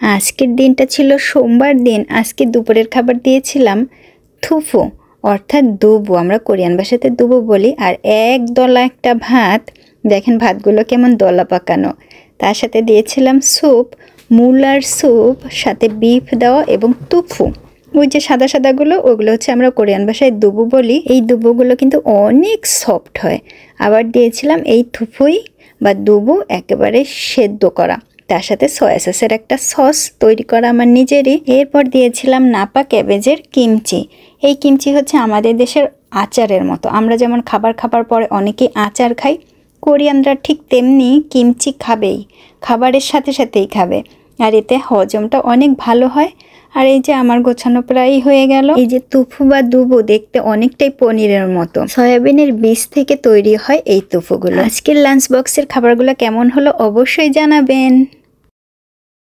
আজকের দিনটা ছিল সোমবার দিন। আজকে দুপুরের খাবার দিয়েছিলাম থুফু অর্থাৎ দুবু, আমরা কোরিয়ান ভাষাতে দুবু বলি। আর এক দলা একটা ভাত, দেখেন ভাতগুলো কেমন দলা পাকানো। তার সাথে দিয়েছিলাম স্যুপ, মূলার স্যুপ, সাথে বিফ দেওয়া এবং তুফু। ওই যে সাদা সাদাগুলো, ওগুলো হচ্ছে আমরা কোরিয়ান ভাষায় দুবু বলি। এই দুবুগুলো কিন্তু অনেক সফট হয়। আবার দিয়েছিলাম এই থুফুই বা দুবু একেবারে সেদ্ধ করা, তার সাথে সয়া সসের একটা সস তৈরি করা আমার নিজেরই। এরপর দিয়েছিলাম নাপা ক্যাবেজের কিমচি। এই কিমচি হচ্ছে আমাদের দেশের আচারের মতো। আমরা যেমন খাবার পরে অনেকেই আচার খাই, কোরিয়ানরা ঠিক তেমনি কিমচি খাবেই, খাবারের সাথে সাথেই খাবে। আর এতে হজমটা অনেক ভালো হয়। আর এই যে আমার গোছানো প্রায় হয়ে গেল। এই যে তুফু বা দুবু দেখতে অনেকটাই পনিরের মতো। সয়াবিনের বীজ থেকে তৈরি হয় এই তুফুগুলো। আজকের লাঞ্চ বক্সের খাবারগুলো কেমন হলো অবশ্যই জানাবেন।